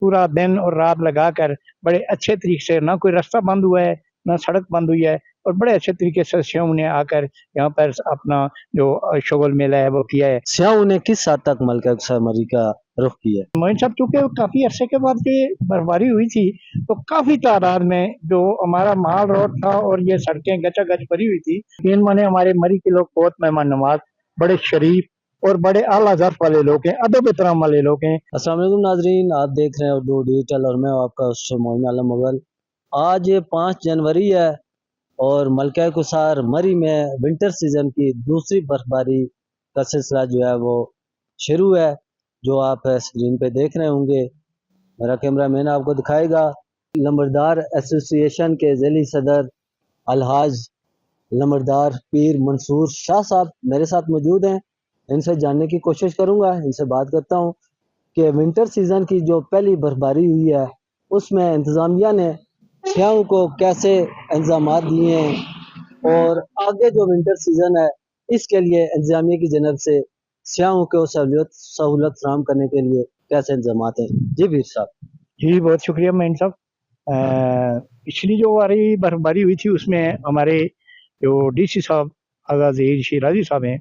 पूरा दिन और रात लगाकर बड़े अच्छे तरीके से, ना कोई रास्ता बंद हुआ है ना सड़क बंद हुई है, और बड़े अच्छे तरीके से स्याऊ ने आकर यहाँ पर अपना जो शगुल मेला है वो किया है। स्याऊ ने किस हद तक मलका मरी का रुख किया? मोइन साहब, चूंकि काफी अरसे के बाद ये बर्फबारी हुई थी तो काफी तादाद में जो हमारा माल रोड था और ये सड़कें गचागच भरी हुई थी। इन माने हमारे मरी के लोग बहुत मेहमान नवाज, बड़े शरीफ और बड़े आला ज़र्फ वाले लोग हैं, अदब एहतराम वाले लोग हैं। अस्सलाम वालेकुम नाजरीन, आप देख रहे हैं उर्दू डिजिटल और मैं आपका मोइन आलम मुगल। आज 5 जनवरी है और मलका कुसार मरी में विंटर सीजन की दूसरी बर्फबारी का सिलसिला जो है वो शुरू है, जो आप स्क्रीन पे देख रहे होंगे। मेरा कैमरा मैन आपको दिखाएगा। लंबरदार एसोसिएशन के ज़िली सदर अलहाज लंबरदार पीर मंसूर शाह साहब मेरे साथ मौजूद हैं। इनसे जानने की कोशिश करूंगा, इनसे बात करता हूं कि विंटर सीज़न की जो पहली बर्फबारी हुई है उसमें इंतज़ामिया ने स्याऊ को कैसे इंतजामात दिए हैं और आगे जो विंटर सीज़न है इसके लिए इंतजामिया की जनब से स्याऊ को सहूलत फराहम करने के लिए कैसे इंतजामात हैं। जी बीर साहब। जी बहुत शुक्रिया मोइन साहब। पिछली जो हमारी बर्फबारी हुई थी उसमें हमारे जो DC साहब आगा ज़हीर शिराजी साहब हैं,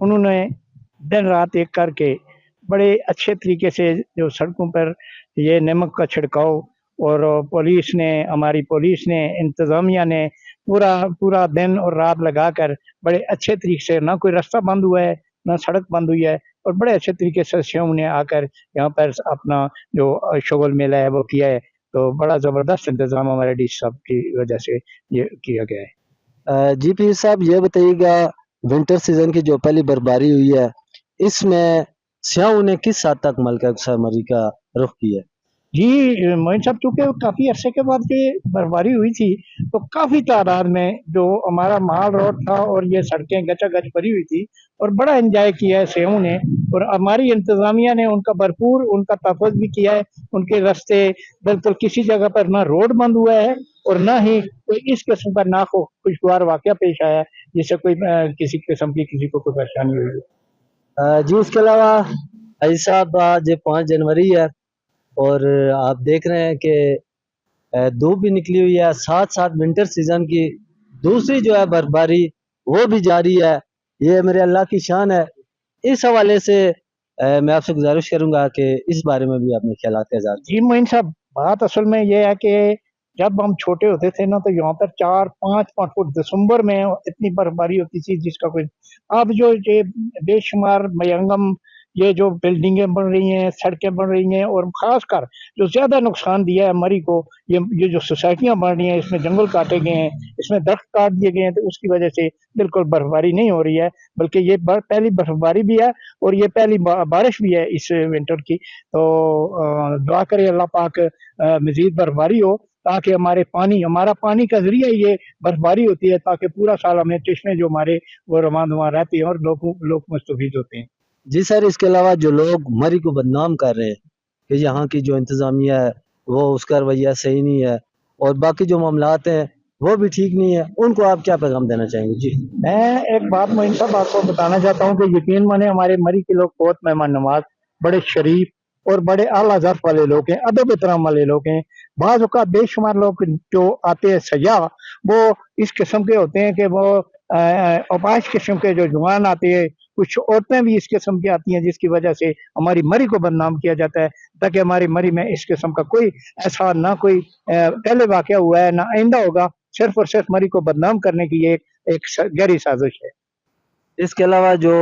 उन्होंने दिन रात एक करके बड़े अच्छे तरीके से जो सड़कों पर ये नमक का छिड़काव, और पुलिस ने, हमारी पुलिस ने, इंतज़ामिया ने पूरा दिन और रात लगाकर बड़े अच्छे तरीके से, ना कोई रास्ता बंद हुआ है ना सड़क बंद हुई है, और बड़े अच्छे तरीके से स्याऊ ने आकर यहाँ पर अपना जो शगुल मेला है वो किया है। तो बड़ा ज़बरदस्त इंतज़ाम हमारे DC साहब की वजह से ये किया गया है। जी पीर साहब, ये बताइएगा विंटर सीजन की जो पहली बर्फबारी हुई है इसमें स्याऊ ने किस हद तक मलका मरी का रुख किया? जी मोइन साहब, चूंकि काफी अरसे के बाद ये बर्फबारी हुई थी तो काफी तादाद में जो हमारा माल रोड था और ये सड़कें गचागच भरी हुई थी, और बड़ा एंजॉय किया है स्याऊ ने, और हमारी इंतजामिया ने उनका भरपूर उनका तहफ़्फ़ुज़ भी किया है। उनके रास्ते बिल्कुल किसी जगह पर ना रोड बंद हुआ है और ना ही कोई इस किस्म का ना खुशगवार वाक़या पेश आया जिससे कोई किसी किस्म की किसी को कोई परेशानी हुई है। जी उसके अलावा अजी साहब, आज 5 जनवरी है और आप देख रहे हैं कि धूप भी निकली हुई है, साथ साथ विंटर सीजन की दूसरी जो है बर्फबारी वो भी जारी है। ये मेरे अल्लाह की शान है। इस हवाले से मैं आपसे गुजारिश करूंगा कि इस बारे में भी अपने ख्यालात का इज़हार। जी मोइन साहब, बात असल में ये है कि जब हम छोटे होते थे ना तो यहाँ पर 4-5 फुट दिसंबर में इतनी बर्फबारी होती थी जिसका कोई। अब जो ये बेशुमार मयंगम ये जो बिल्डिंगें बन रही हैं, सड़कें बन रही हैं, और खासकर जो ज्यादा नुकसान दिया है मरी को, ये जो सोसाइटियां बन रही हैं, इसमें जंगल काटे गए हैं, इसमें दरख्त काट दिए गए हैं, तो उसकी वजह से बिल्कुल बर्फबारी नहीं हो रही है, बल्कि ये पहली बर्फबारी भी है और ये पहली बारिश भी है इस विंटर की। तो दुआ करें अल्लाह पाक मजीद बर्फबारी हो ताकि हमारा पानी का जरिया ये बर्फबारी होती है, ताकि पूरा साल हमें चश्मे जो हमारे वो रवां रहते हैं और लोग मुस्तफीद होते हैं। जी सर, इसके अलावा जो लोग मरी को बदनाम कर रहे हैं कि यहाँ की जो इंतजामिया है वो उसका रवैया सही नहीं है और बाकी जो मामलात हैं वो भी ठीक नहीं है, उनको आप क्या पैगाम देना चाहेंगे? जी मैं एक बात मोइन साहब आपको बताना चाहता हूँ कि यकीन माने हमारे मरी के लोग बहुत मेहमान नवाज, बड़े शरीफ और बड़े आला ज़र्फ वाले लोग हैं, अदब एहतराम वाले लोग हैं। बाज़ औक़ात बेशुमार लोग जो आते हैं सयाह, वो इस किस्म के होते हैं कि वो अपाहिश किस्म के जो जवान आते हैं, कुछ औरतें भी इस किस्म की आती हैं जिसकी वजह से हमारी मरी को बदनाम किया जाता है, ताकि हमारी मरी में इस किस्म का कोई ऐसा ना कोई पहले वाक़या हुआ है ना आइंदा होगा, सिर्फ और सिर्फ मरी को बदनाम करने की ये एक गहरी साजिश है। इसके अलावा जो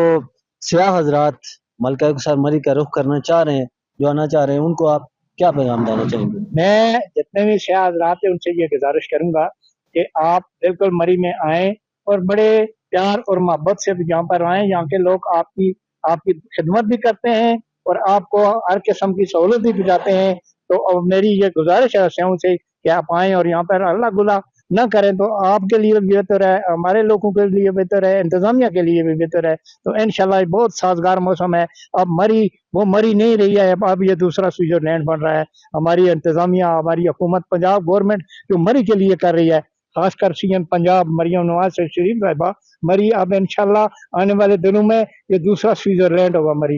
सियाह हजरात मलका कुसार मरी का रुख करना चाह रहे हैं, जो आना चाह रहे हैं, उनको आप क्या पैगाम देना चाहेंगे? मैं जितने भी सियाह हजरात हैं उनसे ये गुजारिश करूंगा कि आप बिल्कुल मरी में आए और बड़े प्यार और मोहब्बत से यहाँ पर आए। यहाँ के लोग आपकी आपकी खिदमत भी करते हैं और आपको हर किस्म की सहूलत भी पहुँचाते हैं। तो मेरी ये गुजारिश है स्याऊ से कि आप आएँ और यहाँ पर अल्लाह गुला ना करें, तो आपके लिए भी बेहतर है, हमारे लोगों के लिए बेहतर है, इंतजामिया के लिए भी बेहतर है। तो इंशाल्लाह बहुत साजगार मौसम है। अब वो मरी नहीं रही है, अब ये दूसरा स्विट्जरलैंड बन रहा है। हमारी इंतजामिया, हमारी हुकूमत, पंजाब गवर्नमेंट जो मरी के लिए कर रही है, खासकर CM पंजाब मरियम नवाज शरीफ साहिबा, मरी अब इंशाल्लाह आने वाले दिनों में ये दूसरा स्विट्जरलैंड होगा मरी।